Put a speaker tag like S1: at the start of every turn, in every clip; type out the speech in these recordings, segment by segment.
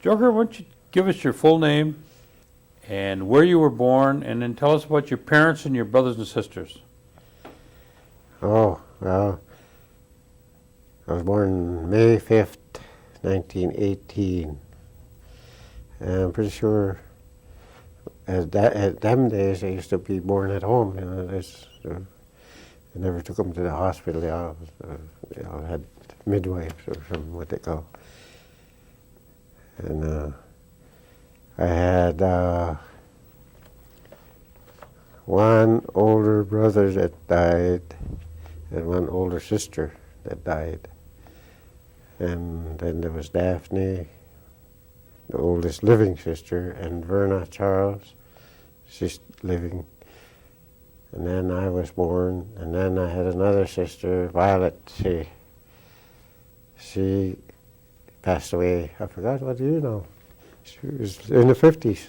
S1: Joker, why don't you give us your full name and where you were born, and then tell us about your parents and your brothers and sisters.
S2: Oh, well, I was born May 5th, 1918. And I'm pretty sure at them days I used to be born at home. You know, they never took them to the hospital. They all had midwives or something, what they call. And I had one older brother that died and one older sister that died. And then there was Daphne, the oldest living sister, and Verna Charles, she's living. And then I was born, and then I had another sister, Violet. She passed away. I forgot, what do you know? She was in the 50s.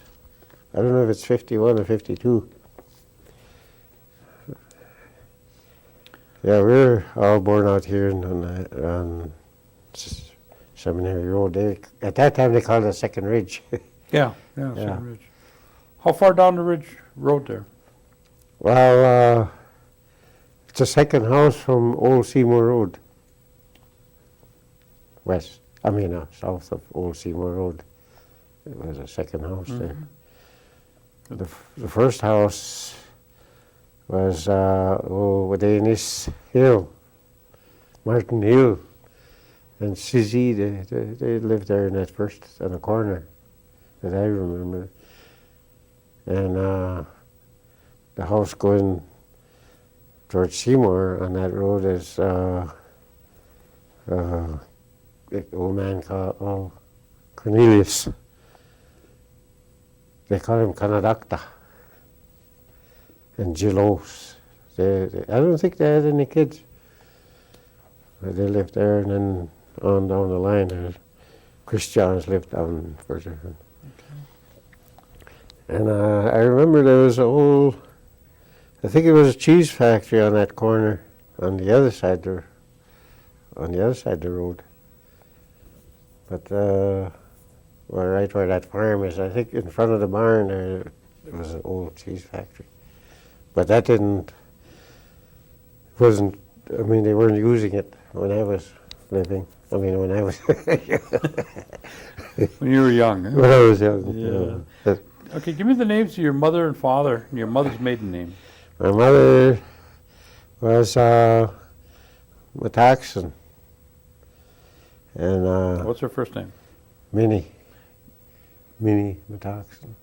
S2: I don't know if it's 51 or 52. Yeah, we were all born out here on Seminary Road. At that time, they called it Second Ridge.
S1: Yeah, Second Ridge. How far down the ridge road there?
S2: Well, it's the second house from Old Seymour Road. South of Old Seymour Road. It was a second house there. The first house was Denis Hill, Martin Hill, and Sizzy. They lived there in that first, on the corner, that I remember. And the house going towards Seymour on that road is the old man called Cornelius. They call him Canadacta. And Gillos. I don't think they had any kids. But they lived there, and then on down the line, Christians lived down further. Okay. And I remember there was I think it was a cheese factory on that corner, on the other side of the road. But right where that farm is, I think in front of the barn there was an old cheese factory. But that they weren't using it when I was living. When I was
S1: when you were young. Huh?
S2: When I was young.
S1: Yeah. Okay, give me the names of your mother and father, and your mother's maiden name.
S2: My mother was Metaxen. And
S1: what's her first name?
S2: Minnie Metaxen.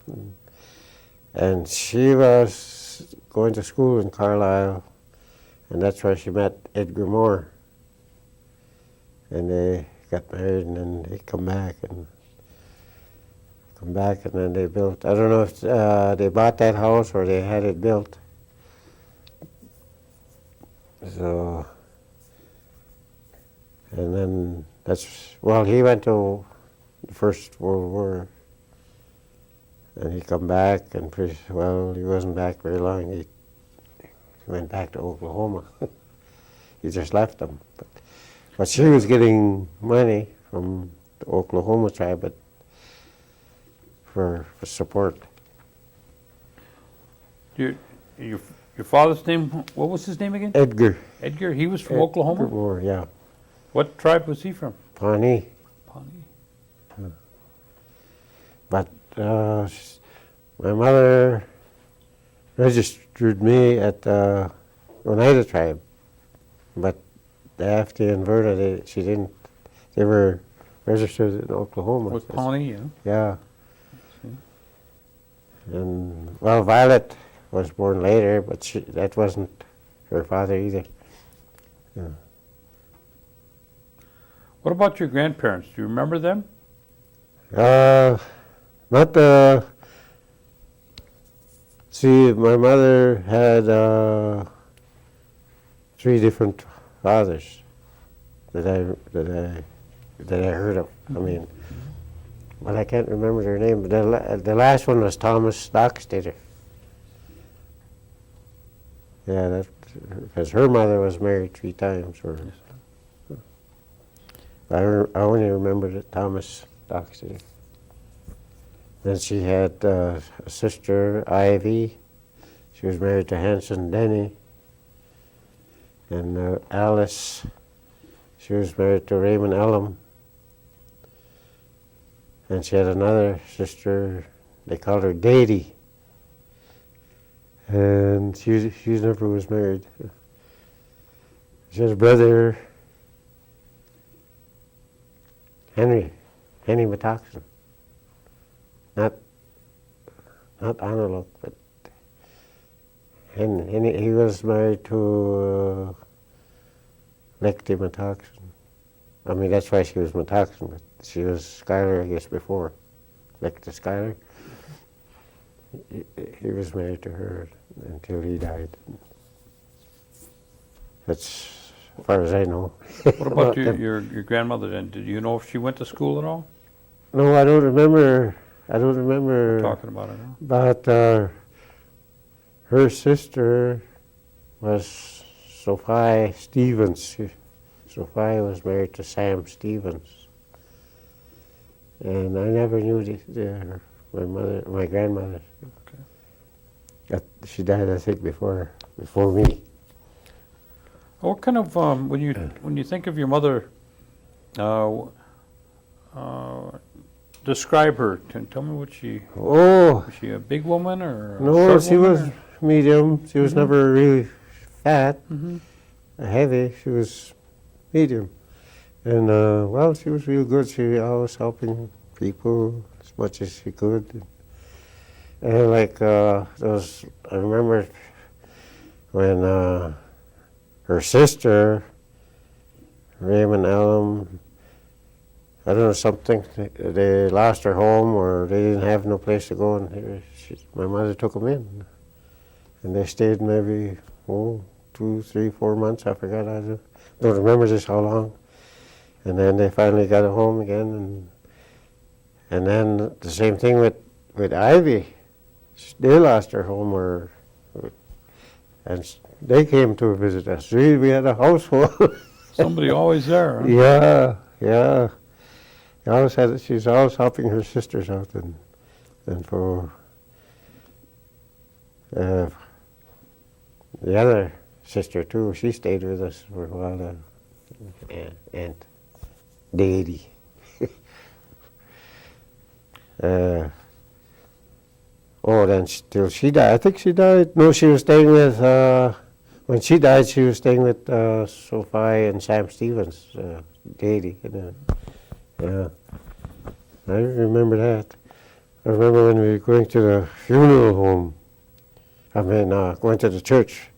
S2: And she was going to school in Carlisle, and that's where she met Edgar Moore. And they got married, and then they come back, and then they built. I don't know if they bought that house or they had it built. So, and then he went to the First World War. And he come back, and he wasn't back very long. He went back to Oklahoma. He just left them. But she was getting money from the Oklahoma tribe for support.
S1: Your father's name, what was his name again?
S2: Edgar.
S1: Edgar, he was from Oklahoma?
S2: Edgar Moore, yeah.
S1: What tribe was he from?
S2: Pawnee.
S1: Pawnee.
S2: But my mother registered me at Oneida tribe, but Daphne and Verna, they were registered in Oklahoma.
S1: With Pawnee, yeah?
S2: Yeah. And, Violet was born later, but that wasn't her father either. Yeah.
S1: What about your grandparents? Do you remember them?
S2: See, my mother had 3 different fathers that I heard of. I can't remember their name, but the last one was Thomas Dockstader. Yeah, because her mother was married 3 times. I only remember that Thomas Dockstader. Then she had a sister, Ivy. She was married to Hanson Denny. And Alice, she was married to Raymond Ellum. And she had another sister, they called her Dadie. And she never was married. She had a brother, Henry Metoxen. Not Analog, but Henry, he was married to Lecty Metoxen. I mean, that's why she was Metoxen, but she was Schuyler, I guess, before. Lecty Schuyler. He was married to her until he died. That's as far as I know.
S1: What about your grandmother then? Did you know if she went to school at all?
S2: No, I don't remember.
S1: Talking about it, huh?
S2: But her sister was Sophia Stevens. Sophia was married to Sam Stevens. And I never knew my grandmother.
S1: Okay.
S2: She died, I think, before me.
S1: What kind of when you think of your mother, describe her. Tell me what she.
S2: Oh,
S1: Was she a big woman or?
S2: no,
S1: a
S2: she
S1: short woman,
S2: was medium. She was never really fat, heavy. She was medium. And, well, she was real good. She was always helping people as much as she could. And like, I remember when her sister, Raymond Ellum, I don't know, something, they lost their home or they didn't have no place to go, and my mother took them in. And they stayed maybe, 2, 3, 4 months, I forgot. I don't remember just how long. And then they finally got a home again. And then the same thing with Ivy. They lost their home, and they came to visit us. We had a house full.
S1: Somebody always there, huh?
S2: Yeah. She's always helping her sisters out, and for the other sister too, she stayed with us for a while. Aunt Dadie. Then till she died. I think she died. No, she was staying with. When she died, she was staying with Sophia and Sam Stevens, Dadie. Yeah, I remember that. I remember when we were going to the funeral home. I mean, going to the church.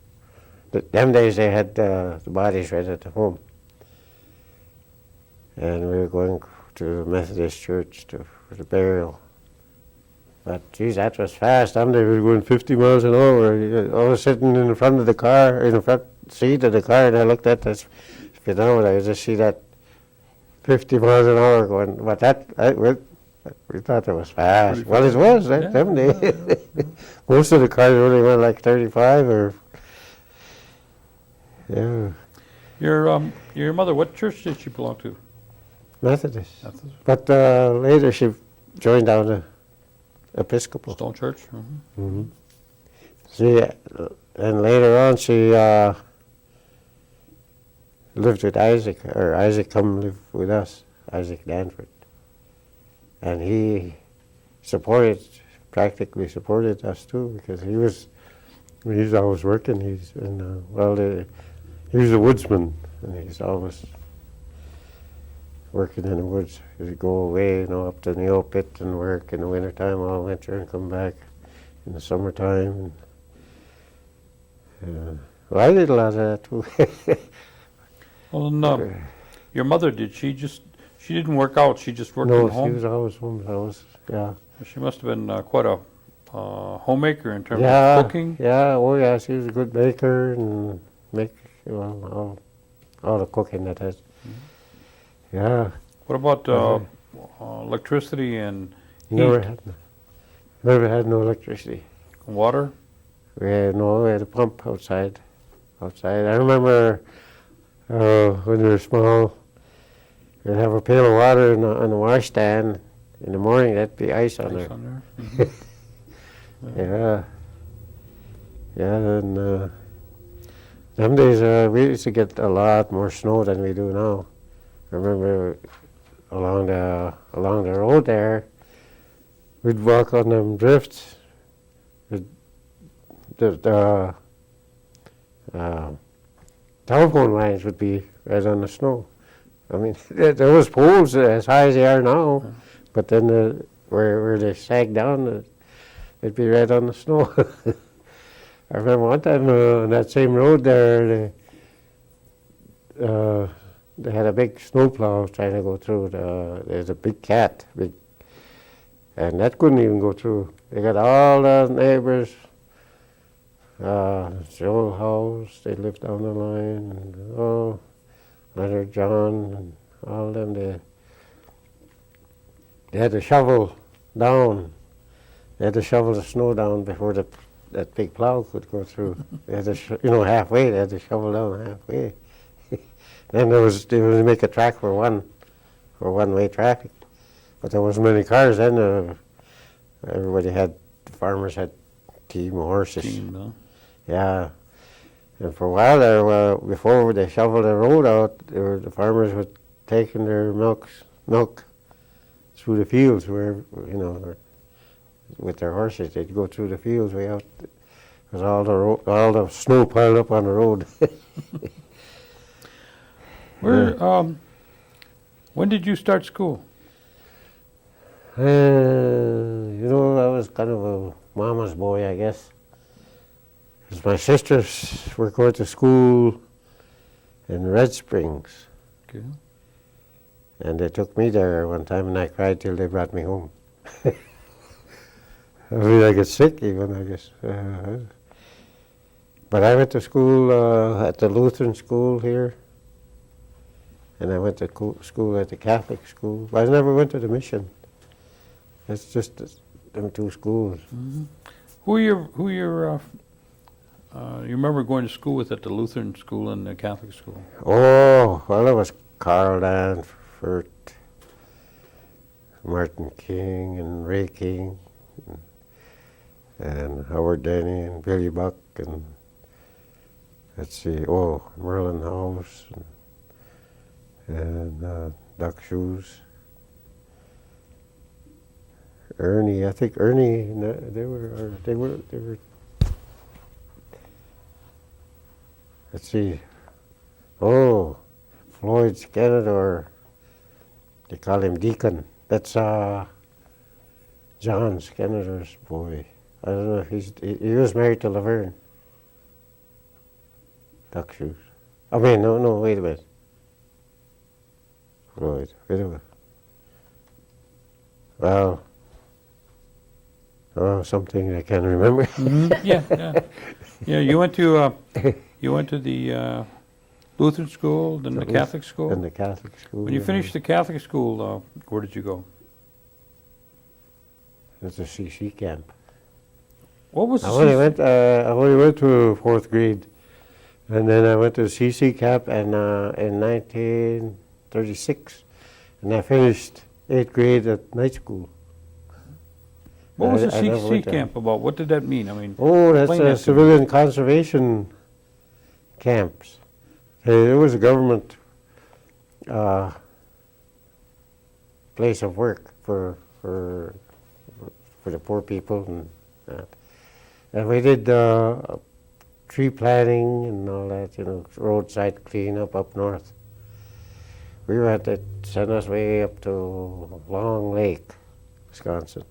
S2: Them days they had the bodies right at the home. And we were going to the Methodist church for the burial. But geez, that was fast. They were going 50 miles an hour. I was sitting in the front of the car, in the front seat of the car, and I looked at this speedometer. I just see that 50 miles an hour going. But we thought it was fast. Well, it was them days. Yeah. Most of the cars only went like 35 or. Yeah.
S1: Your mother, what church did she belong to?
S2: Methodist. But later she joined down the Episcopal.
S1: Stone Church.
S2: And later on she lived with Isaac, or Isaac come live with us, Isaac Danford. And he practically supported us too, because he's always working. He was a woodsman, and he's always working in the woods. He'd go away, up to Neil Pit and work in the wintertime all winter and come back in the summertime. Well, I did a lot of that too.
S1: Well, and, your mother, she didn't work out, she just worked at home?
S2: No, she was always home. Yeah.
S1: She must have been quite a homemaker in terms of cooking.
S2: Yeah, she was a good baker and make all the cooking that has. Yeah.
S1: What about electricity and heat?
S2: Never had no electricity.
S1: Water?
S2: We had a pump outside. I remember when we were small, we'd have a pail of water on the washstand, In the morning, that'd be ice on
S1: Ice
S2: there.
S1: on there?
S2: Yeah. Yeah, and some days we used to get a lot more snow than we do now. I remember along the road there, we'd walk on them drifts. The telephone lines would be right on the snow. I mean, there was poles as high as they are now, but then where they sag down, it'd be right on the snow. I remember one time on that same road there, they had a big snowplow trying to go through. There's a big cat, and that couldn't even go through. They got all the neighbors, Joe House, they lived down the line, and Leonard John, and all them. They had to shovel down. They had to shovel the snow down before that big plow could go through. They had to, halfway. They had to shovel down halfway. Then they would make a track for one-way traffic, but there wasn't many cars then. Farmers had team of horses. Yeah, and for a while there, before they shoveled the road out, the farmers were taking their milk through the fields where with their horses. They'd go through the fields way out, because all the snow piled up on the road.
S1: When did you start school?
S2: I was kind of a mama's boy, I guess. 'Cause my sisters were going to school in Red Springs.
S1: Okay.
S2: And they took me there one time, and I cried till they brought me home. I get sick even, I guess. But I went to school at the Lutheran school here, and I went to school at the Catholic school. But I never went to the mission. It's just them two schools.
S1: Mm-hmm. You remember going to school with at the Lutheran school and the Catholic school?
S2: Oh, well, it was Carl Danford, Martin King, and Ray King, and Howard Denny, and Billy Buck, and Merlin House, and Duck Shoes. Ernie, I think Ernie, they were. Let's see. Oh, Floyd Skenador. They call him Deacon. That's John Skenador's boy. I don't know if he was married to Laverne. Duck Shoes. I mean, no, wait a minute. Floyd, wait a minute. Well, something I can't remember.
S1: Mm-hmm. Yeah. You went to the Lutheran school, then the Catholic school.
S2: And the Catholic school.
S1: When you finished the Catholic school, where did you go?
S2: It's a CC camp.
S1: What was the
S2: I only went to 4th grade, and then I went to CC camp in 1936, and I finished 8th grade at night school.
S1: What was the CC camp about? What did that mean? I mean,
S2: that's a civilian conservation camps. It was a government place of work for the poor people and that. And we did tree planting and all that, roadside cleanup up north. We had to send us way up to Long Lake, Wisconsin.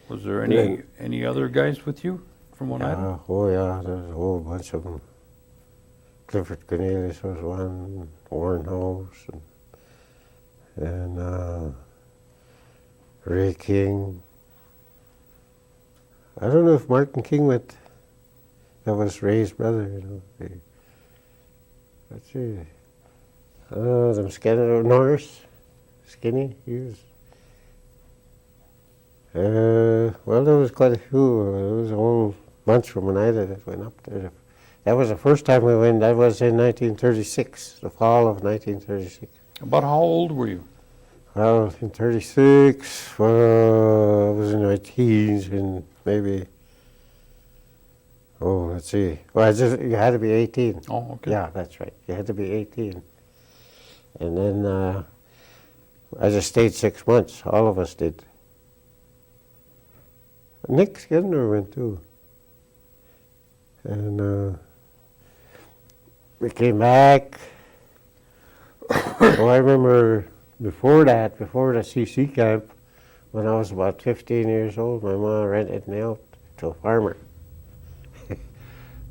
S1: Was there any other guys with you from one island?
S2: Oh yeah, there's a whole bunch of them. Clifford Cornelius was one, Warren House, and Ray King. I don't know if Martin King went. That was Ray's brother, Let's see. Them Norris, Skinny, he was. Well, there was quite a few. There was a whole bunch from Oneida that went up there. That was the first time we went. That was in 1936, the fall of 1936.
S1: About how old were you?
S2: Well, in 36, I was in my teens and maybe, let's see. Well, you had to be 18.
S1: Oh, okay.
S2: Yeah, that's right. You had to be 18. And then I just stayed 6 months. All of us did. Nick Skinner went too. And we came back. I remember before the CC camp, when I was about 15 years old, my mom rented me out to a farmer.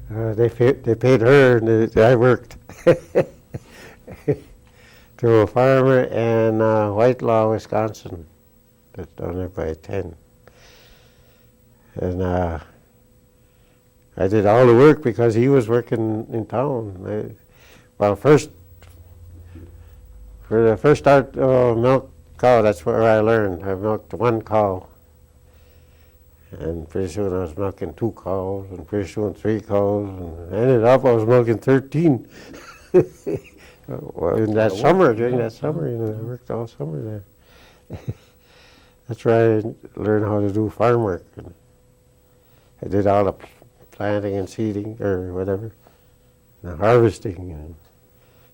S2: They paid her, and I worked. To a farmer in Whitelaw, Wisconsin. That's down there by 10. And I did all the work because he was working in town. For the first start milk cow, that's where I learned. I milked one cow. And pretty soon I was milking 2 cows, and pretty soon 3 cows, and ended up I was milking 13. Well, in that summer, during that summer, I worked all summer there. That's where I learned how to do farm work. And I did all the planting and seeding, or whatever, and harvesting. And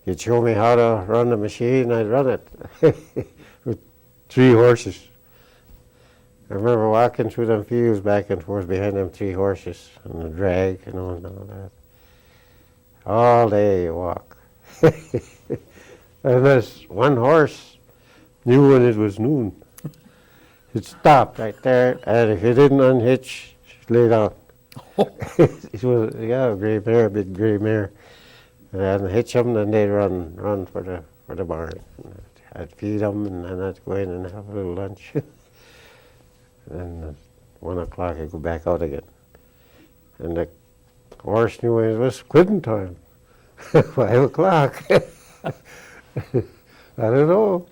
S2: he'd show me how to run the machine, I'd run it with 3 horses. I remember walking through them fields back and forth behind them 3 horses and the drag and all that. All day you walk. And this one horse knew when it was noon. He'd stop right there, and if he didn't unhitch, she'd lay down. It was, a gray mare, a big gray mare. And I'd hitch them, and they'd run for the barn. And I'd feed them, and then I'd go in and have a little lunch. And at 1 o'clock, I'd go back out again. And the horse knew when it was quitting time. 5 o'clock. I don't know.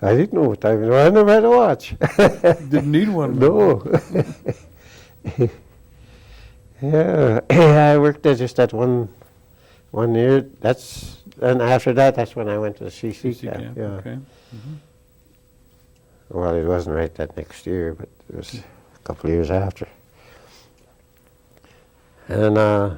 S2: I didn't know what time. I never had a watch.
S1: Didn't need one.
S2: No. Yeah, I worked there just that one year. And after that, that's when I went to the CC camp. Yeah.
S1: Okay. Mm-hmm.
S2: Well, it wasn't right that next year, but it was a couple of years after. And I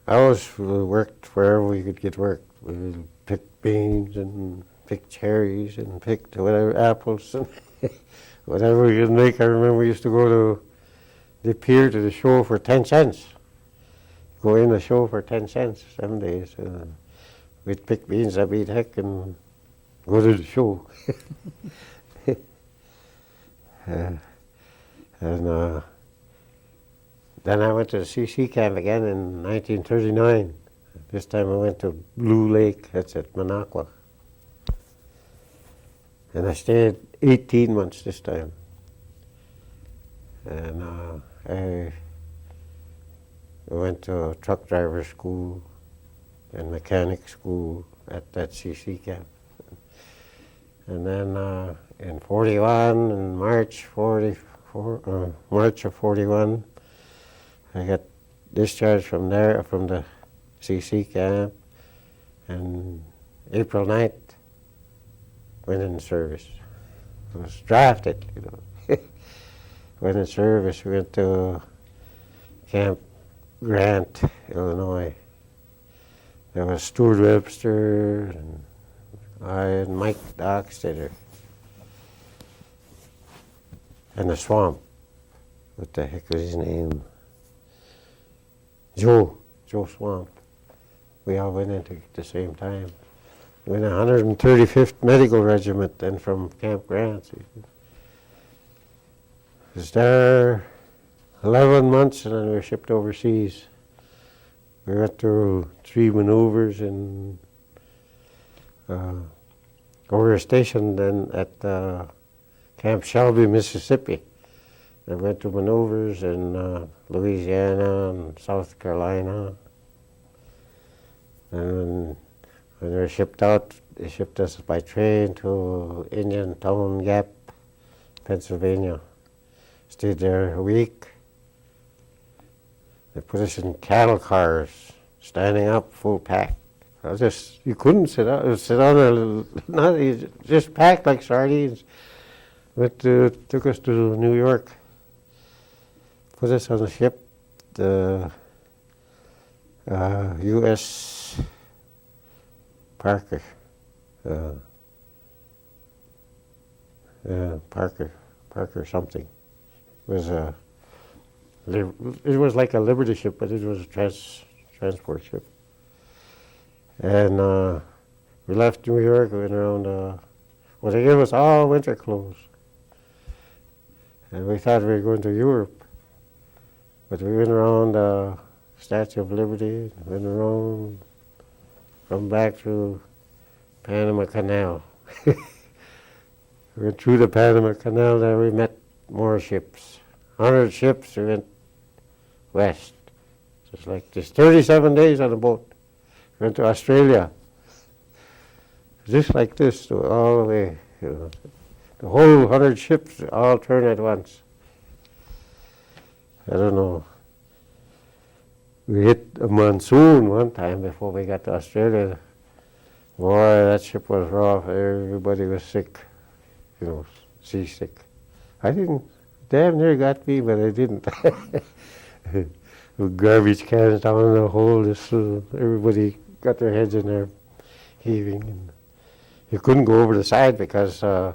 S2: always worked wherever we could get work. We would pick beans and pick cherries and pick whatever apples and whatever we could make. I remember we used to go to the pier to the show for 10 cents. Go in the show for 10 cents some days. We'd pick beans that we'd heck and go to the show. And then I went to the CC camp again in 1939. This time I went to Blue Lake, that's at Minocqua. And I stayed 18 months this time. And I went to truck driver school and mechanic school at that CC camp. And then in 41, in March of 41, I got discharged from the CC camp, and April 9th, went in service. I was drafted, Went in service, we went to Camp Grant, Illinois. There was Stuart Webster, and I and Mike Dockstetter. And the Swamp. What the heck was his name? Joe Swamp. We all went in at the same time. We went 135th Medical Regiment, and from Camp Grant. Was there 11 months, and then we were shipped overseas. We went through 3 maneuvers, and we were stationed then at Camp Shelby, Mississippi. I went to maneuvers in Louisiana and South Carolina. And when we were shipped out, they shipped us by train to Indiantown Gap, Pennsylvania. Stayed there a week. They put us in cattle cars, standing up, full pack, you couldn't sit on a little, not, you just packed like sardines. Took us to New York, put us on a ship, the U.S. Parker, Parker something. It was like a Liberty ship, but it was a transport ship. And we left New York, we went around, well, they gave us all winter clothes. And we thought we were going to Europe. But we went around the Statue of Liberty, went around, come back through Panama Canal. We went through the Panama Canal there, we met more ships. 100 ships, we went west. Just 37 days on a boat. Went to Australia. Just like this, all the way. The whole 100 ships all turn at once. I don't know. We hit a monsoon one time before we got to Australia. Boy, that ship was rough. Everybody was sick, seasick. I didn't, damn near got me, but I didn't. With garbage cans down in the hole, everybody got their heads in there heaving. And you couldn't go over the side because the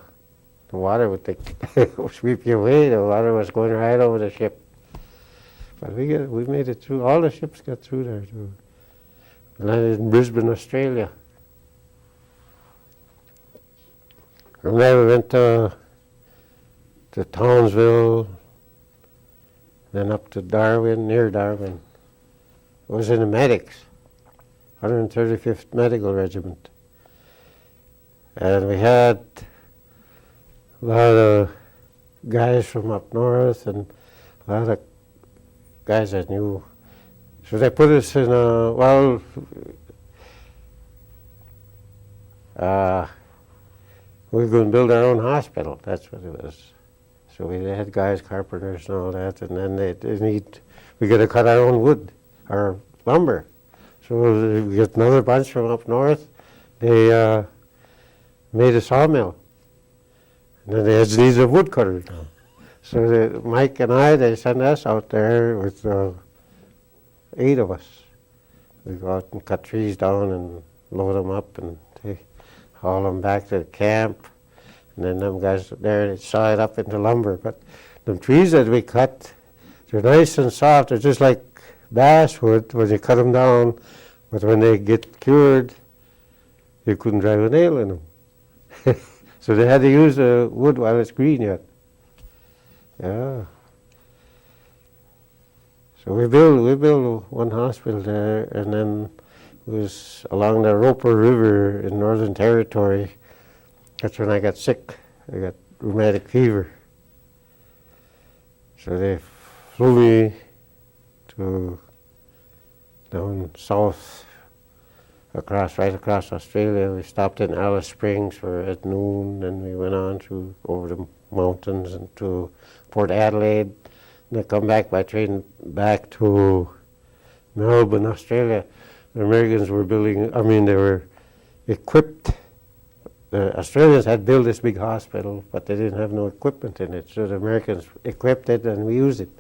S2: water would sweep you away. The water was going right over the ship. But we made it through. All the ships got through there too. Landed in Brisbane, Australia. From there we went to Townsville, then up to Darwin, near Darwin. It was in the medics, 135th Medical Regiment. And we had a lot of guys from up north and a lot of guys I knew. So they put us in we were going to build our own hospital, that's what it was. So we had guys, carpenters and all that, and then we got to cut our own wood, our lumber. So we got another bunch from up north. They made a sawmill. And then they had needs of woodcutters. So Mike and they sent us out there with 8 of us. We go out and cut trees down and load them up and haul them back to the camp. And then them guys there, they saw it up into lumber. But the trees that we cut, they're nice and soft. They're just like basswood when you cut them down. But when they get cured, you couldn't drive a nail in them. So they had to use the wood while it's green yet. Yeah. So we built one hospital there, and then it was along the Roper River in Northern Territory. That's when I got sick. I got rheumatic fever. So they flew me to down south, right across Australia. We stopped in Alice Springs at noon, and we went on over the mountains and to Port Adelaide. And I come back by train back to Melbourne, Australia. The Americans were they were equipped. The Australians had built this big hospital, but they didn't have no equipment in it. So the Americans equipped it and we used it.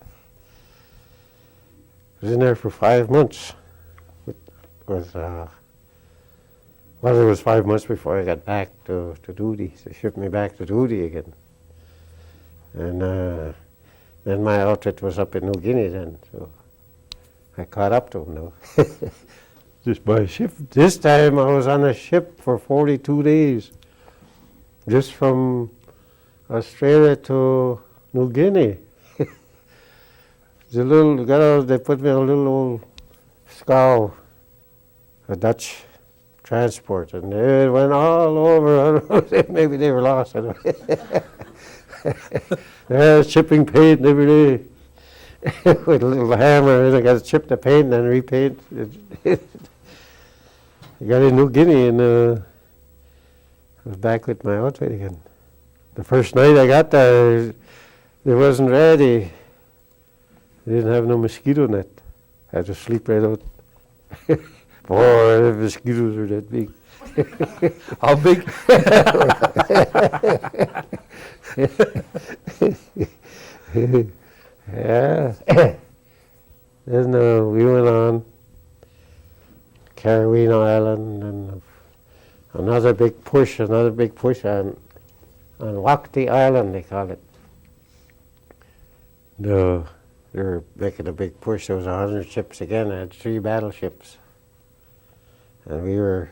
S2: I was in there for 5 months. It was 5 months before I got back to duty. They shipped me back to duty again. And then my outfit was up in New Guinea then, so I caught up to them now. Just by ship. This time I was on a ship for 42 days. Just from Australia to New Guinea. They put me on a little old scow, a Dutch transport, and they went all over. I don't know, maybe they were lost. I don't know. They're chipping paint every day with a little hammer. And I got to chip the paint and then repaint. I got in New Guinea and I was back with my outfit again. The first night I got there, it wasn't ready. They didn't have no mosquito net. I had to sleep right out Boy, the mosquitoes are that big.
S1: How big?
S2: Yeah. Then we went on Carolina Island and another big push on Wakti Island, they call it. They were making a big push. There was 100 ships again. I had 3 battleships. And we were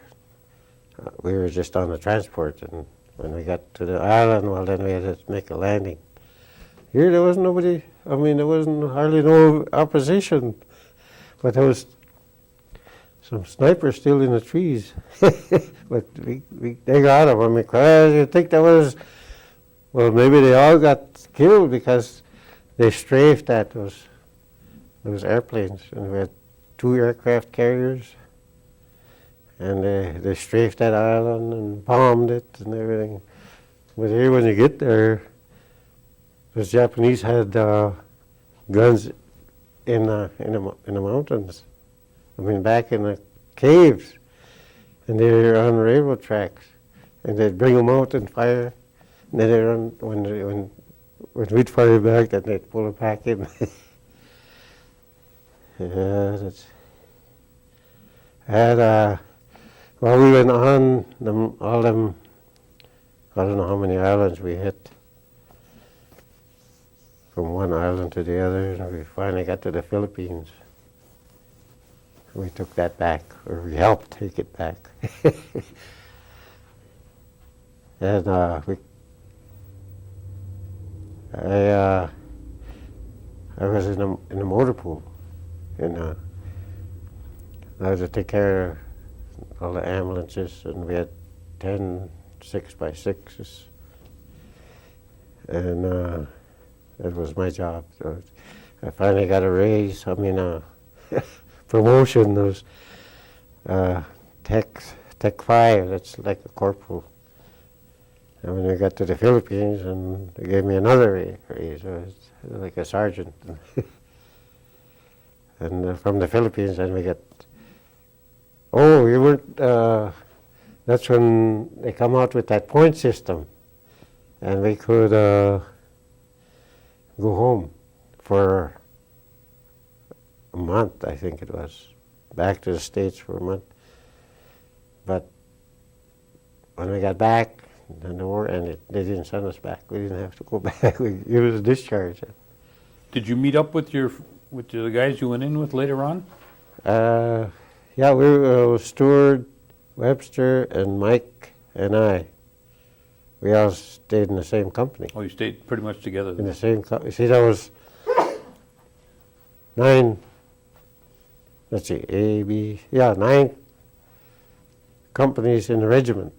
S2: just on the transport. And when we got to the island, well, then we had to make a landing. Here there wasn't nobody. I mean, there wasn't hardly no opposition. But there was some snipers still in the trees. But they got them. I mean, 'cause you think that was, well, maybe they all got killed because they strafed at those airplanes. And we had 2 aircraft carriers. And they strafed that island and bombed it and everything. But here, when you get there, those Japanese had guns in the mountains. I mean, back in the caves, and they were on railroad tracks, and they'd bring them out and fire, and then they run when we'd fire back, then they'd pull it back in. Yeah, that's. And well, we went on all them. I don't know how many islands we hit. From one island to the other, and we finally got to the Philippines. We took that back, or we helped take it back. And I was in a motor pool, and I had to take care of all the ambulances, and we had 10 6x6s, and that was my job. So I finally got a raise. I mean, promotion. There was Tech 5. That's like a corporal. And when we got to the Philippines, and they gave me another raise. It was like a sergeant. And from the Philippines, then we got. Oh, you weren't. That's when they come out with that point system, and we could go home for a month, I think it was, back to the States for a month. But when we got back, then the war ended. They didn't send us back. We didn't have to go back. It was a discharge.
S1: Did you meet up with the guys you went in with later on?
S2: Yeah, we were Stuart, Webster, and Mike, and I. We all stayed in the same company.
S1: Oh, you stayed pretty much together
S2: In
S1: then.
S2: the same company. See, there was 9. Let's see, A, B. Yeah, 9 companies in the regiment,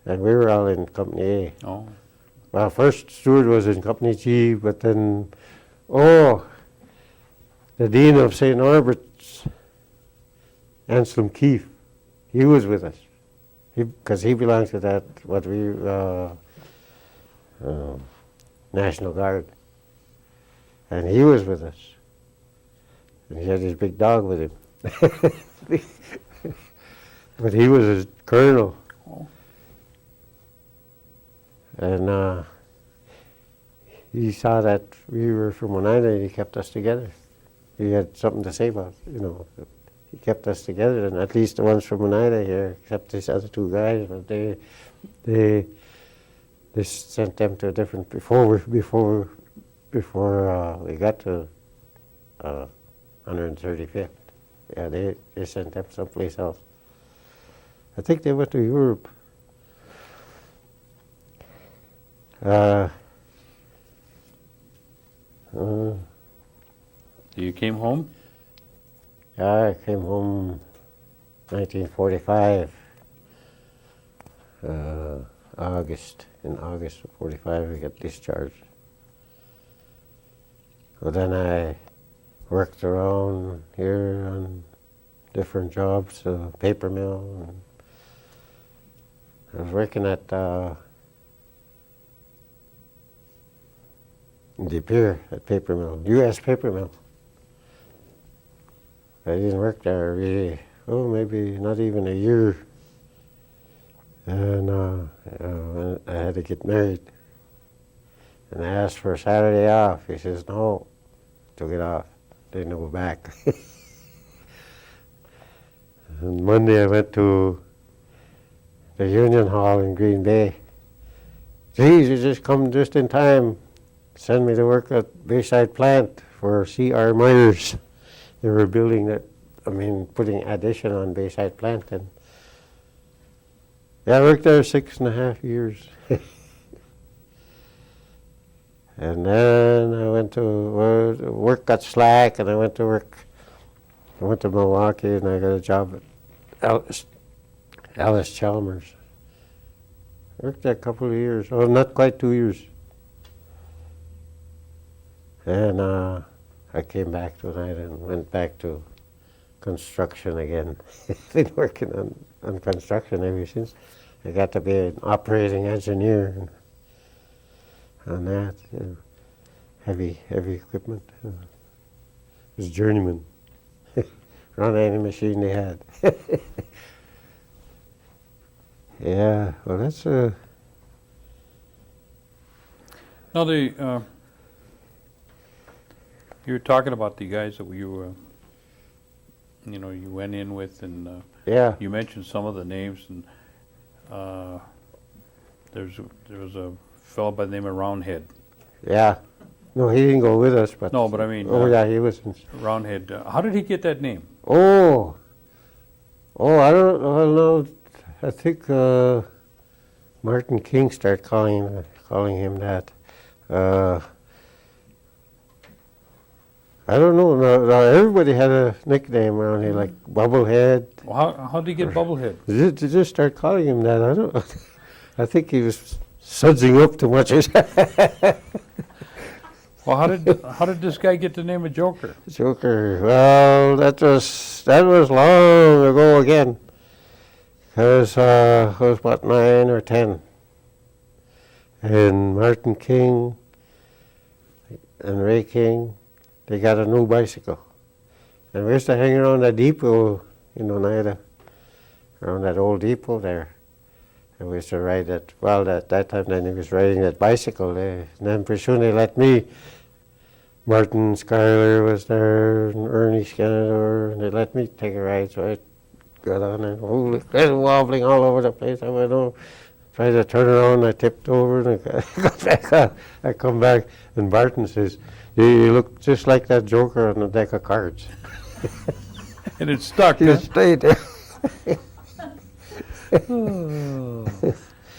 S2: and we were all in Company A.
S1: Oh.
S2: Well, first Stuart was in Company G, but then, the Dean of St. Norbert's, Anselm Keefe, he was with us, because he belonged to that, National Guard, and he was with us, and he had his big dog with him. But he was a colonel.
S1: Oh.
S2: And he saw that we were from Oneida, and he kept us together. He had something to say about it, He kept us together, and at least the ones from Oneida here, except these other 2 guys, but they sent them to a different before we got to 135th. Yeah, they sent them someplace else. I think they went to Europe.
S1: So you came home?
S2: I came home 1945, August. In August of 45, we got discharged. So then I worked around here on different jobs, paper mill. And I was working at in De Pere at paper mill, U.S. paper mill. I didn't work there really. Oh, maybe not even a year. And I had to get married. And I asked for a Saturday off. He says, no. Took it off. Didn't go back. And Monday I went to the Union Hall in Green Bay. Geez, you just come just in time. Send me to work at Bayside Plant for C.R. Myers. They were building that, putting addition on Bayside Plant. And yeah, I worked there 6.5 years. And then I went to work got slack, and I went to work. I went to Milwaukee, and I got a job at Alice Chalmers. Worked there a couple of years. Oh, not quite 2 years. And I came back tonight and went back to construction again. Been working on construction ever since. I got to be an operating engineer on that. Heavy equipment. It was journeyman. Run any machine they had. Yeah, well, that's
S1: Now, you were talking about the guys that you went in with, and
S2: yeah.
S1: you mentioned some of the names, and there was a fellow by the name of Roundhead.
S2: Yeah. No, he didn't go with us, but.
S1: No, but I mean.
S2: Oh, yeah, he was.
S1: Roundhead. How did he get that name?
S2: Oh, I don't know. I think Martin King started calling him that. I don't know. No, everybody had a nickname around here, like Bubblehead.
S1: Well, how did he get Bubblehead?
S2: They just start calling him that. I don't. I think he was sudsing up too much.
S1: Well, how did this guy get the name of Joker?
S2: Joker. Well, that was long ago again. Because I was about 9 or 10. And Martin King and Ray King, they got a new bicycle. And we used to hang around the depot in Oneida, around that old depot there. And we used to ride that, well, at that time then he was riding that bicycle there. And then pretty soon they let me. Martin Schuyler was there, and Ernie Skinner, and they let me take a ride, so I got on and holy, wobbling all over the place. I went over, tried to turn around, I tipped over, and I got back on. I come back, and Barton says, you look just like that Joker on the deck of cards.
S1: And it stuck,
S2: He
S1: huh?
S2: stayed there.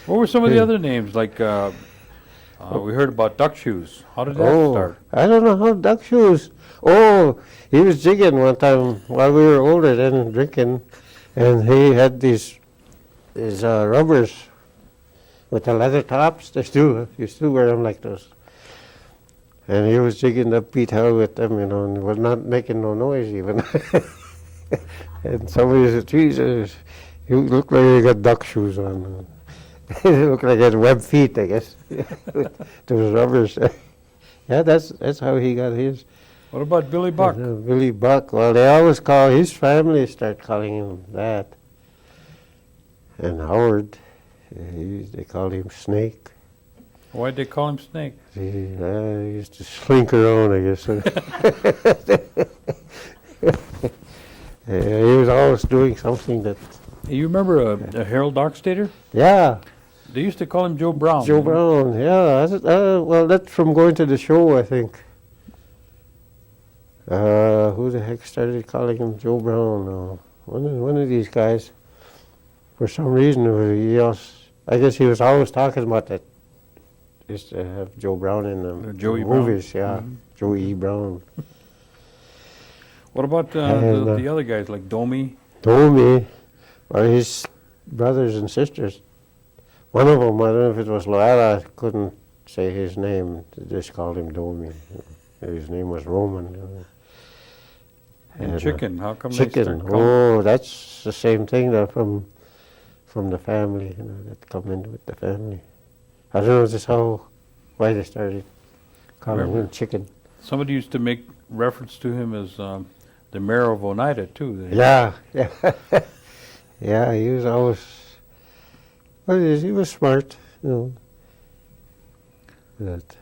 S1: What were some of the other names? Like, we heard about Duck Shoes. How did that start?
S2: I don't know how Duck Shoes. Oh, he was jigging one time while we were older then, drinking, and he had these rubbers with the leather tops. You still wear them like those. And he was jigging the beat hell with them, and was not making no noise even. And somebody said, Jesus, you look like you got duck shoes on. It looked like he had web feet, I guess. Those rubbers. Yeah, that's how he got his.
S1: What about Billy Buck?
S2: Billy Buck. Well, they always call his family start calling him that. And Howard, they called him Snake.
S1: Why'd they call him Snake?
S2: He used to slink around, I guess. He was always doing something that.
S1: You remember a Harold Dockstader?
S2: Yeah.
S1: They used to call him Joe Brown.
S2: Joe Brown, yeah. Well, that's from going to the show, I think. Who the heck started calling him Joe Brown? One of these guys. For some reason, I guess he was always talking about that. Used to have Joe Brown in them
S1: Joey
S2: movies,
S1: Brown.
S2: yeah.
S1: Mm-hmm.
S2: Joe E. Brown.
S1: What about the other guys like Domi?
S2: Domi, or his brothers and sisters. One of them, I don't know if it was Loella, couldn't say his name. They just called him Domi. His name was Roman.
S1: And Chicken, how come
S2: Chicken,
S1: they start calling?
S2: That's the same thing that from the family, that come in with the family. I don't know just why they started calling him Chicken.
S1: Somebody used to make reference to him as the mayor of Oneida too.
S2: Yeah, yeah. Yeah, he was always, well, he was smart, you know. But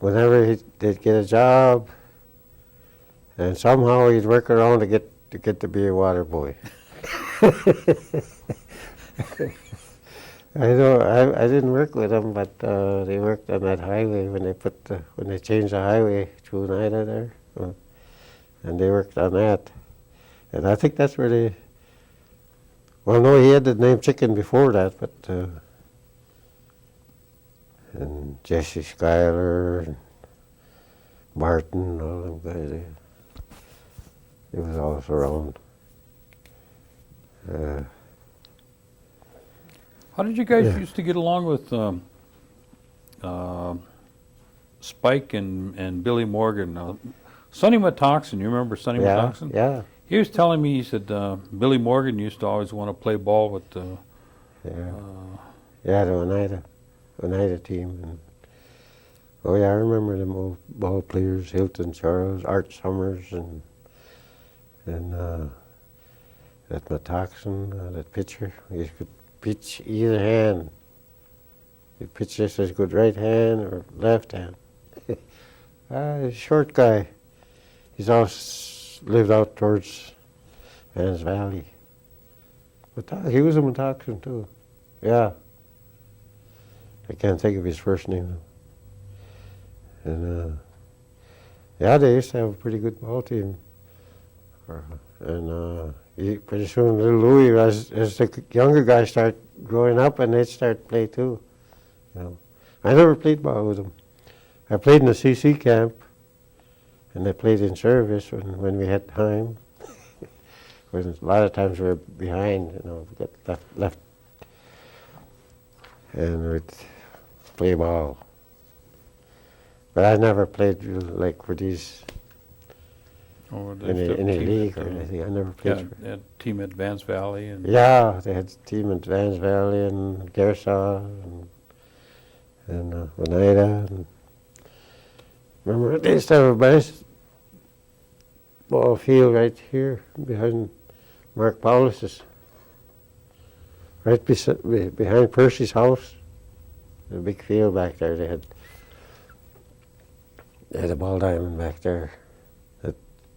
S2: whenever they'd get a job, and somehow he'd work around to get to be a water boy. I didn't work with them, but they worked on that highway when they changed the highway to Oneida there, and they worked on that, and I think that's where they. Well, no, he had the name Chicken before that, but and Jesse Schuyler, and Martin, all them guys, they was always around.
S1: How did you guys
S2: Yeah.
S1: used to get along with Spike and Billy Morgan? Sonny Matoxin, you remember Sonny
S2: Yeah,
S1: Matoxin?
S2: yeah,
S1: He was telling me, he said Billy Morgan used to always want to play ball with
S2: yeah. Yeah, the Oneida team. And, oh yeah, I remember them old ball players, Hilton Charles, Art Summers, and that Matoxin, that pitcher. He could pitch either hand. He'd pitch just as good right hand or left hand. He's a short guy. He's always lived out towards Vans Valley. He was a Matoxin too. Yeah. I can't think of his first name. And yeah, they used to have a pretty good ball team. And pretty soon little Louis, as the younger guys start growing up, and they'd start to play too. You know. I never played ball with them. I played in the CC camp, and I played in service when we had time. A lot of times we were behind, you know, we got left, and we'd play ball. But I never played like for these in a league or anything. I never played.
S1: Yeah, they had a team at Vans Valley. And
S2: Yeah, they had a team at Vans Valley and Gersaw and Oneida. And remember, they used to have a nice ball field right here behind Mark Paulus's, right behind Percy's house. The big field back there. They had a ball diamond back there.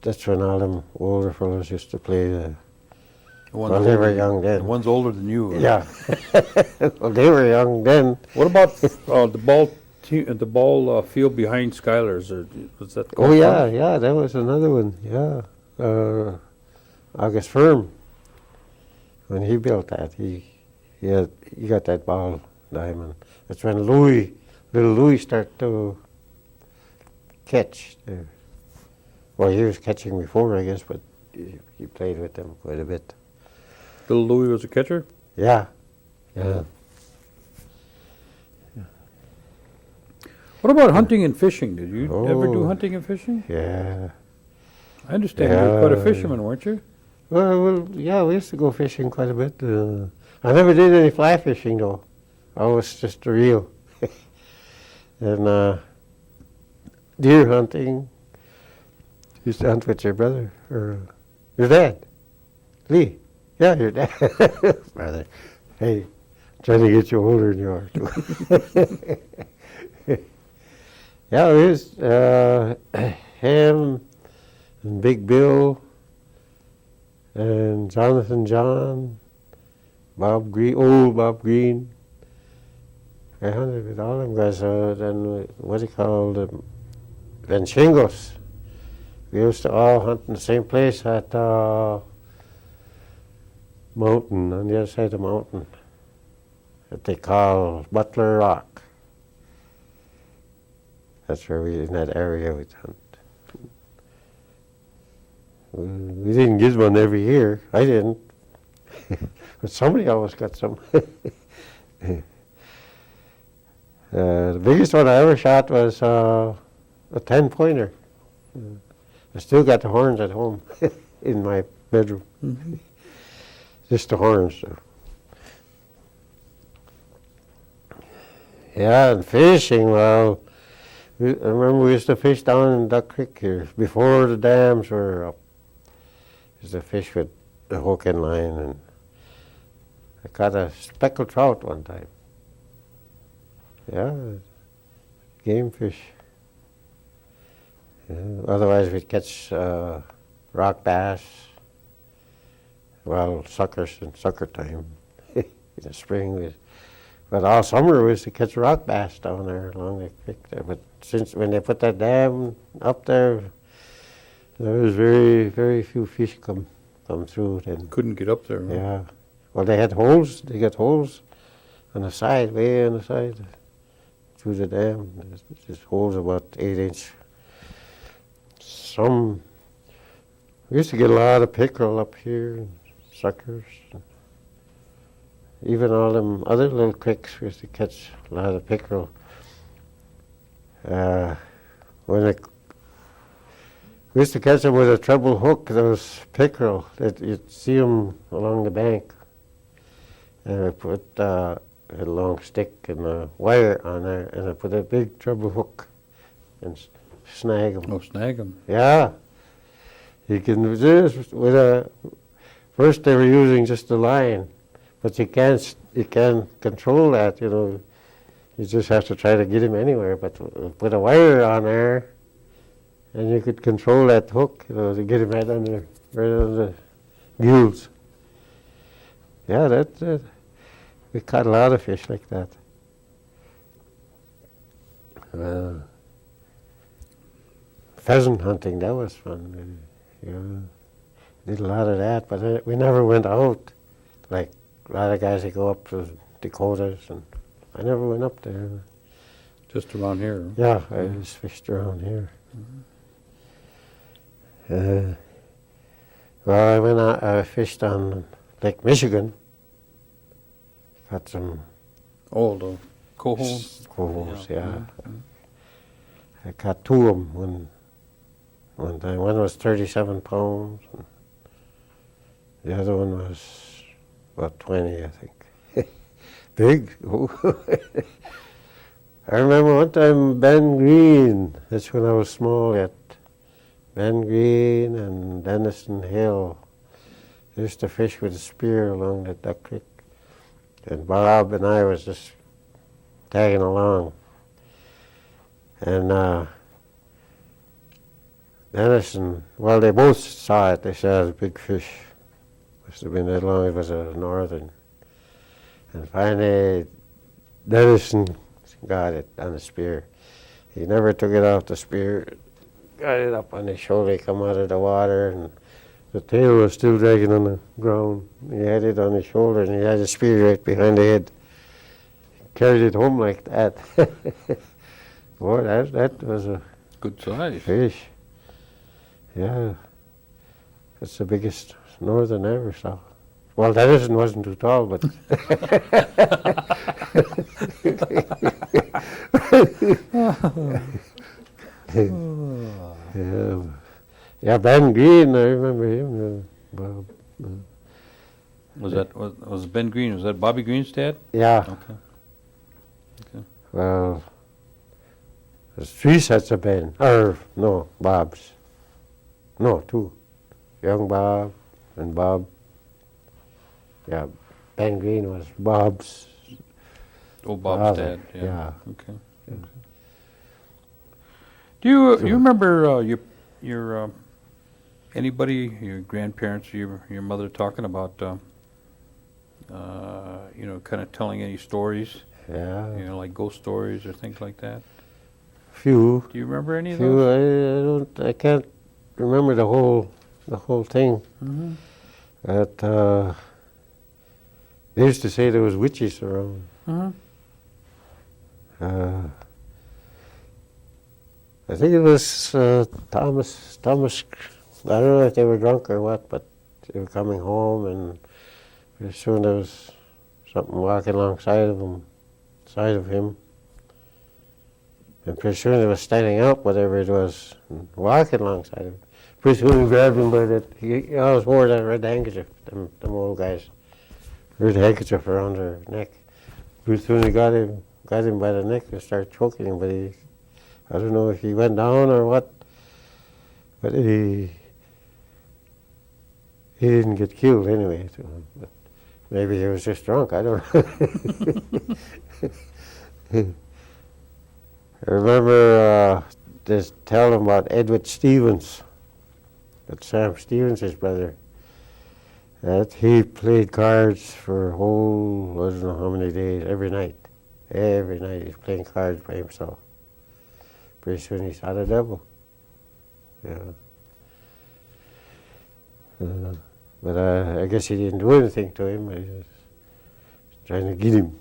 S2: That's when all them older fellows used to play. Well, they were young then.
S1: The one's older than you.
S2: Yeah. Well, they were young then.
S1: What about the ball field behind Schuyler's? Or was that?
S2: Oh yeah, that was another one. Yeah, August Firm. When he built that, he got that ball diamond. That's when little Louis started to catch. Well, he was catching before, I guess, but he played with them quite a bit.
S1: Little Louis was a catcher?
S2: Yeah. Yeah.
S1: What about hunting and fishing? Did you ever do
S2: Oh.
S1: hunting and fishing?
S2: Yeah.
S1: I understand you were quite a
S2: Yeah.
S1: fisherman, weren't you?
S2: Well, yeah, we used to go fishing quite a bit. I never did any fly fishing, though. I was just a reel. And deer hunting. You used to hunt with your brother or your dad, Lee. Yeah, your dad, brother. Hey, trying to get you older than you are too. Yeah, it was him and Big Bill and Jonathan John, Bob Green, old Bob Green. I hunted with all them guys. Then what do you call them? Then Shingles. We used to all hunt in the same place at mountain, on the other side of the mountain, that they call Butler Rock. That's where in that area we'd hunt. We didn't get one every year. I didn't. But somebody always got some. The biggest one I ever shot was a 10-pointer. I still got the horns at home in my bedroom.
S1: Mm-hmm.
S2: Just the horns. So. Yeah, and fishing, well, I remember we used to fish down in Duck Creek here before the dams were up. is the fish with the hook and line, and I caught a speckled trout one time. Yeah, game fish. Yeah, otherwise we'd catch rock bass, well, suckers in sucker time in the spring. But all summer we used to catch rock bass down there along the creek there. But since when they put that dam up there, there was very, very few fish come through then.
S1: Couldn't get up there. Huh?
S2: Yeah. Well, they had holes. They got holes on the side, way on the side, through the dam. There's holes about 8-inch. We used to get a lot of pickerel up here, and suckers. Even all them other little creeks, we used to catch a lot of pickerel. We used to catch them with a treble hook, those pickerel. You'd see them along the bank. And I put a long stick and a wire on there, and I put a big treble hook and snag them.
S1: Oh, snag them.
S2: Yeah. You can just first they were using just the line, but you can't control that, you know. You just have to try to get him anywhere, but put a wire on there, and you could control that hook, you know, to get him right under the gills. Yeah, we caught a lot of fish like that. Pheasant hunting, that was fun. Did a lot of that, but we never went out. Like a lot of guys that go up to Dakotas, and I never went up there.
S1: Just around here.
S2: Yeah, I just fished around here. Well, I went out, I fished on Lake Michigan. Got some
S1: Oh, the cohos.
S2: cohos, yeah. I caught 2 of them one time. One was 37 pounds, and the other one was about 20, I think. Big. I remember one time Ben Green, that's when I was small yet. Ben Green and Dennison Hill. They used to fish with a spear along the Duck Creek. And Bob and I was just tagging along. And Dennison, well, they both saw it. They saw it was a big fish. Must have been that long. It was a northern. And finally, Dennison got it on the spear. He never took it off the spear. Got it up on his shoulder. He come out of the water, and the tail was still dragging on the ground. He had it on his shoulder, and he had the spear right behind the head. He carried it home like that. Boy, that was a
S1: Good size.
S2: fish. Yeah, that's the biggest northern I ever saw. Well, Dennison wasn't too tall, but yeah, Ben Green, I remember him. Bob.
S1: Was Ben Green? Was that Bobby Green's dad?
S2: Yeah.
S1: Okay.
S2: Well, there's 3 sets of Ben, or no, Bob's. No, 2. Young Bob and Bob. Yeah, Ben Green was Bob's.
S1: Oh, Bob's
S2: father.
S1: dad. Yeah.
S2: Yeah.
S1: Okay. Do you remember your anybody, your grandparents, your mother talking about kind of telling any stories?
S2: Yeah.
S1: Like ghost stories or things like that.
S2: Few.
S1: Do you remember any of
S2: Few.
S1: those?
S2: I can't remember the whole thing.
S1: Mm-hmm.
S2: But they used to say there was witches around.
S1: Mm-hmm.
S2: I think it was Thomas. I don't know if they were drunk or what, but they were coming home, and pretty soon there was something walking alongside of him, and pretty soon it was standing up, whatever it was, and walking alongside him. Pretty soon he grabbed him by that. He always wore that red handkerchief. Them old guys, red handkerchief around their neck. Pretty soon he got him by the neck and started choking him, but I don't know if he went down or what, but he he didn't get killed anyway. So, but maybe he was just drunk. I don't know. I remember just telling him about Edward Stevens, that's Sam Stevens' brother. That he played cards for a whole, I don't know how many days, every night. Every night he's playing cards by himself. Pretty soon he saw the devil. Yeah. But I guess he didn't do anything to him. He was trying to get him.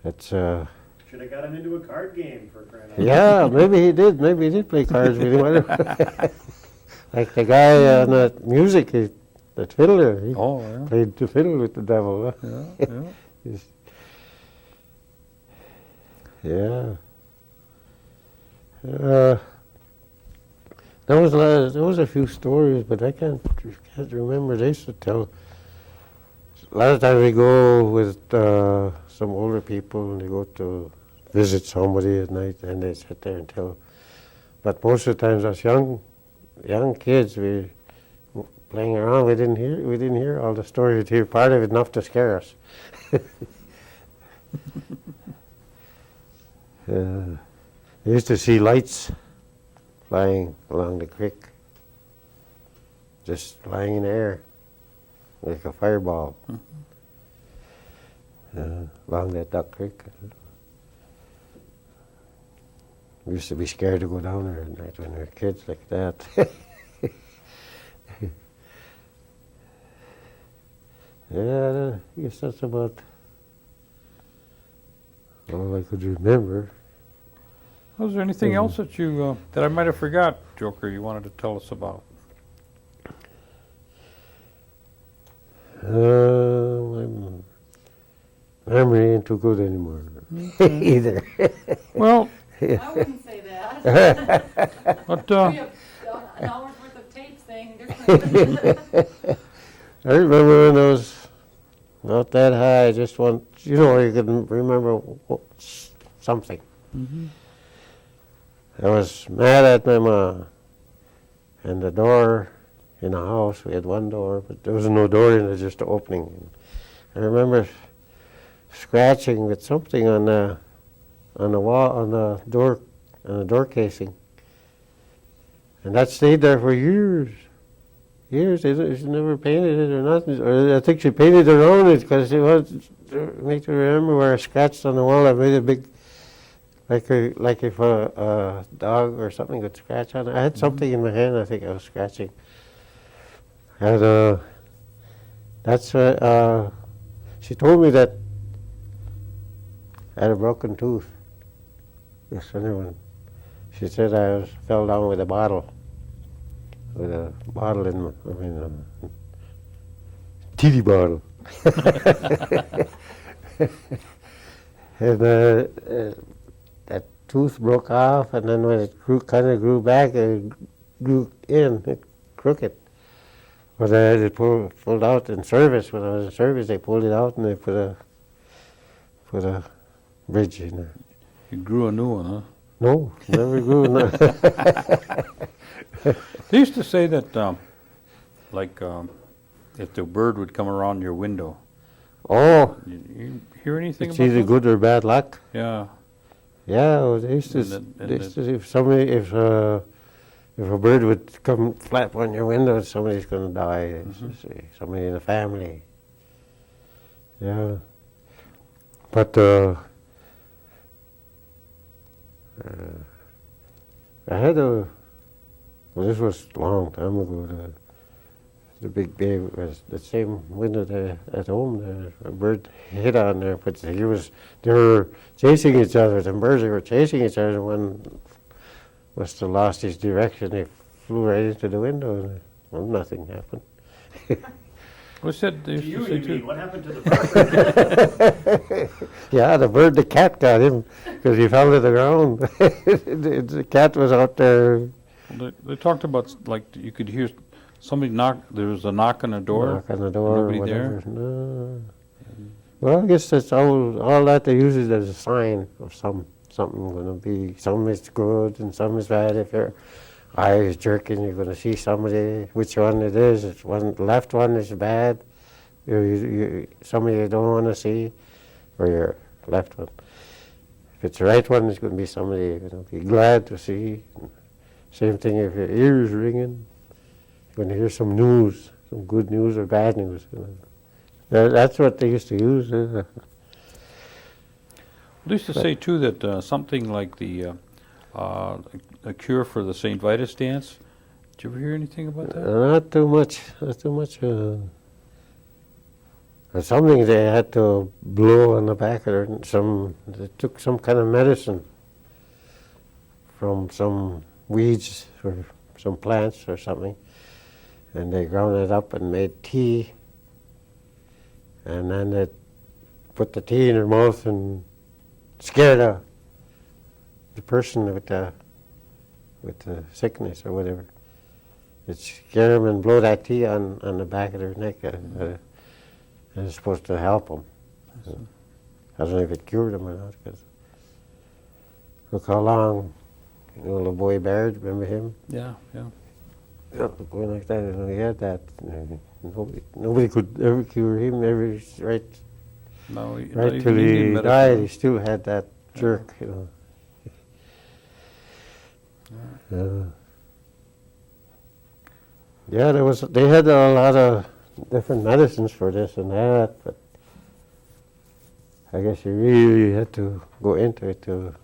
S2: That's
S3: Should have got him into a card game for crying out loud.
S2: yeah, maybe he did. Maybe he did play cards with him. Like the guy on that music, that fiddler, he
S1: Oh, yeah.
S2: played the fiddle with the devil. Huh?
S1: Yeah, yeah.
S2: He's- yeah. There was a few stories, but I can't remember. They used to tell. A lot of times we go with some older people, and they go to visit somebody at night, and they sit there and tell. But most of the times, us young kids, we playing around. We didn't hear all the stories. We'd hear part of it enough to scare us. I used to see lights flying along the creek, just flying in the air like a fireball along that Duck Creek. We used to be scared to go down there at night when we were kids like that. Yeah, I guess that's about all I could remember.
S1: Was there anything else that you that I might have forgot, Joker, you wanted to tell us about?
S2: My memory ain't too good anymore either.
S1: Well,
S4: I wouldn't say that.
S1: but
S4: We have an hour's worth of tapes saying different.
S2: I remember when I was not that high, just want, you could remember something. I was mad at my mom, and the door in the house, we had one door, but there was no door in it, just an opening. I remember scratching with something on the wall, on the door casing, and that stayed there for years. Years. She never painted it or nothing. Or I think she painted around it because it was to make me remember where I scratched on the wall. I made a big, like if a dog or something could scratch on it. I had something in my hand. I think I was scratching. And that's she told me that I had a broken tooth. This other one. She said I fell down with a bottle. With a bottle in a titty bottle. And that tooth broke off, and then when it kind of grew back, it grew in, it crooked. But I had it pulled out in service. When I was in service, they pulled it out and they put a bridge in there.
S1: you grew a new one, huh?
S2: No, never grew.
S1: They used to say that, if the bird would come around your window.
S2: Oh,
S1: You hear anything
S2: it's
S1: about
S2: either
S1: that?
S2: good or bad luck.
S1: Yeah.
S2: Yeah, well, they used to. If a bird would come flap on your window, somebody's going to die. They used to say. Somebody in the family. Yeah. But I had a. Well, this was a long time ago. The big bay was the same window there at home. There, a bird hit on there, but they were chasing each other. The birds were chasing each other. One must have lost his direction. They flew right into the window, and well, nothing happened.
S1: What's that they
S3: To
S1: used
S3: you,
S1: to say
S3: you
S1: too?
S3: mean? What happened to the bird?
S2: Yeah, the cat got him because he fell to the ground. The cat was out there.
S1: They talked about you could hear somebody knock. There was a knock on the door.
S2: Knock on the door or
S1: Nobody there?
S2: whatever. No. Well, I guess that's all that they use it as a sign of something going to be. Some is good and some is bad. If you're eye is jerking, you're going to see somebody, which one it is. It's one, the left one is bad, somebody you don't want to see, or your left one. If it's the right one, it's going to be somebody you're going to be glad to see. Same thing if your ear is ringing, you're going to hear some news, some good news or bad news. That's what they used to use.
S1: They used to say too that something like the a cure for the St. Vitus dance. Did you ever hear anything about that?
S2: Not too much. Not too much. Something they had to blow on the back of her. They took some kind of medicine from some weeds or some plants or something, and they ground it up and made tea. And then they put the tea in her mouth and scared the person with the sickness or whatever. It scared them and blow that tea on the back of their neck. And it's supposed to help them. I don't know if it cured them or not. Cause look how long, the boy Baird, remember him?
S1: Yeah, yeah.
S2: Yeah, going like that, he had that. Nobody could ever cure him. Right
S1: No, not
S2: till
S1: even
S2: he
S1: Indian medicine.
S2: died, he still had that jerk. Yeah, they had a lot of different medicines for this and that, but I guess you really had to go into it to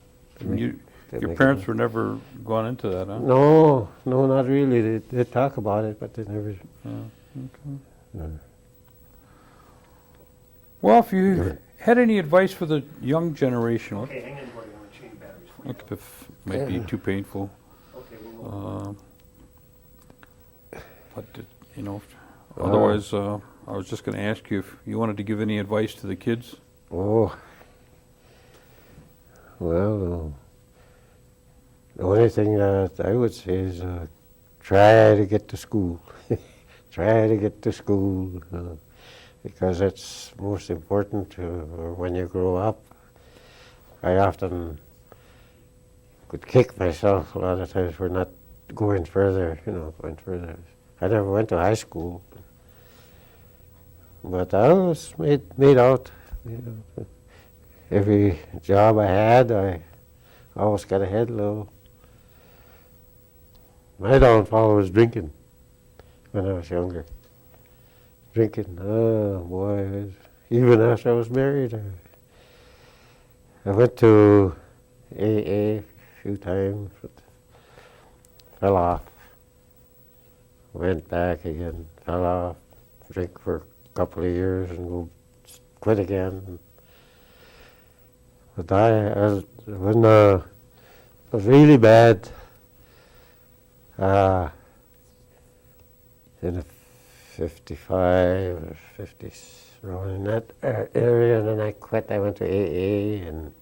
S1: Your
S2: make
S1: parents
S2: it.
S1: were never gone into that, huh?
S2: No, not really. They talk about it, but they never.
S1: Okay.
S2: No.
S1: Well, if you had any advice for the young generation, what
S3: Okay, hang on, Gordon, I want to change batteries for you.
S1: what if might be
S2: Yeah.
S1: too painful?
S3: Okay, we'll
S1: But otherwise, I was just going to ask you if you wanted to give any advice to the kids.
S2: Oh, well, the only thing that I would say is try to get to school. Try to get to school because it's most important when you grow up. I often could kick myself a lot of times for not going further, going further. I never went to high school, but I was made out. Every job I had, I always got ahead a little. My downfall was drinking when I was younger. Drinking, oh boy, even after I was married. I went to AA a few times, but fell off. Went back again, fell off, drink for a couple of years and go quit again. But when it was really bad, in the 55 or 50s, around in that area, and then I quit. I went to AA, and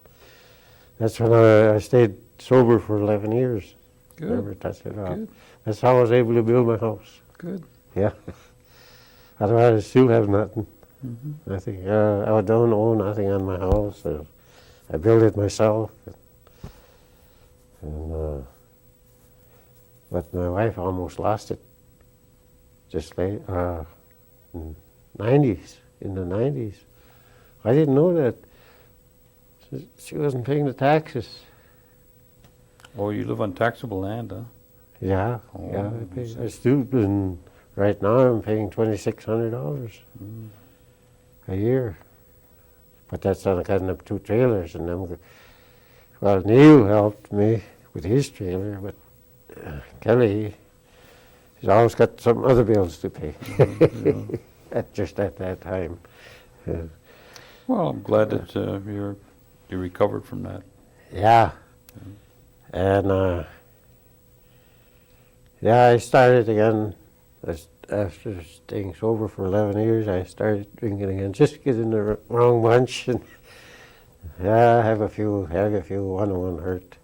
S2: that's when I stayed sober for 11 years.
S1: Good.
S2: Never touched it off.
S1: Good.
S2: That's how I was able to build my house.
S1: Good.
S2: Yeah. Otherwise, I still have nothing.
S1: Mm-hmm.
S2: Nothing. I don't own nothing on my house. I built it myself. And, but my wife almost lost it. Just late, in the 90s. I didn't know that. She wasn't paying the taxes.
S1: Oh, you live on taxable land, huh?
S2: Yeah,
S1: Oh,
S2: yeah. I still been, right now I'm paying $2,600 a year. But that's on account of 2 trailers and them. Well, Neil helped me with his trailer, but Kelly, he's always got some other bills to pay. Just at that time.
S1: Well, I'm glad that you recovered from that.
S2: Yeah. And I started again. After staying sober for 11 years, I started drinking again. Just get in the wrong bunch, and I have a few one-on-one hurt.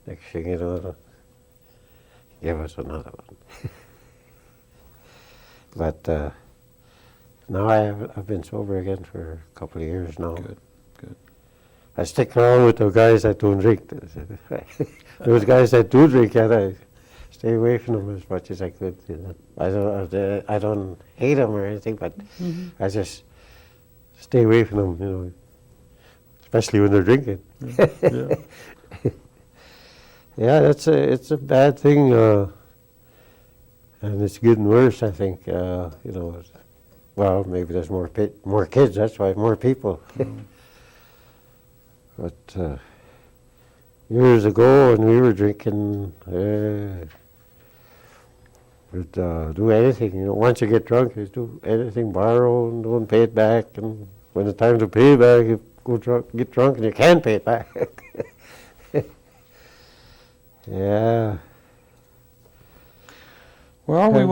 S2: Next thing you know, give us another one. But now I've been sober again for a couple of years now.
S1: Good, good.
S2: I stick around with the guys that don't drink. Those guys that do drink, I stay stay away from them as much as I could. You know, I don't hate them or anything, but I just stay away from them. You know, especially when they're drinking.
S1: Yeah.
S2: Yeah, it's a bad thing, and it's getting worse. I think. You know, well, maybe there's more kids. That's why more people. But years ago, when we were drinking, we'd do anything. You know, once you get drunk, you do anything, borrow and don't pay it back. And when it's time to pay it back, you get drunk, and you can't pay it back. Yeah.
S1: Well, we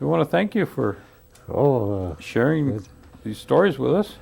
S1: want to thank you for
S2: Oh,
S1: sharing these stories with us.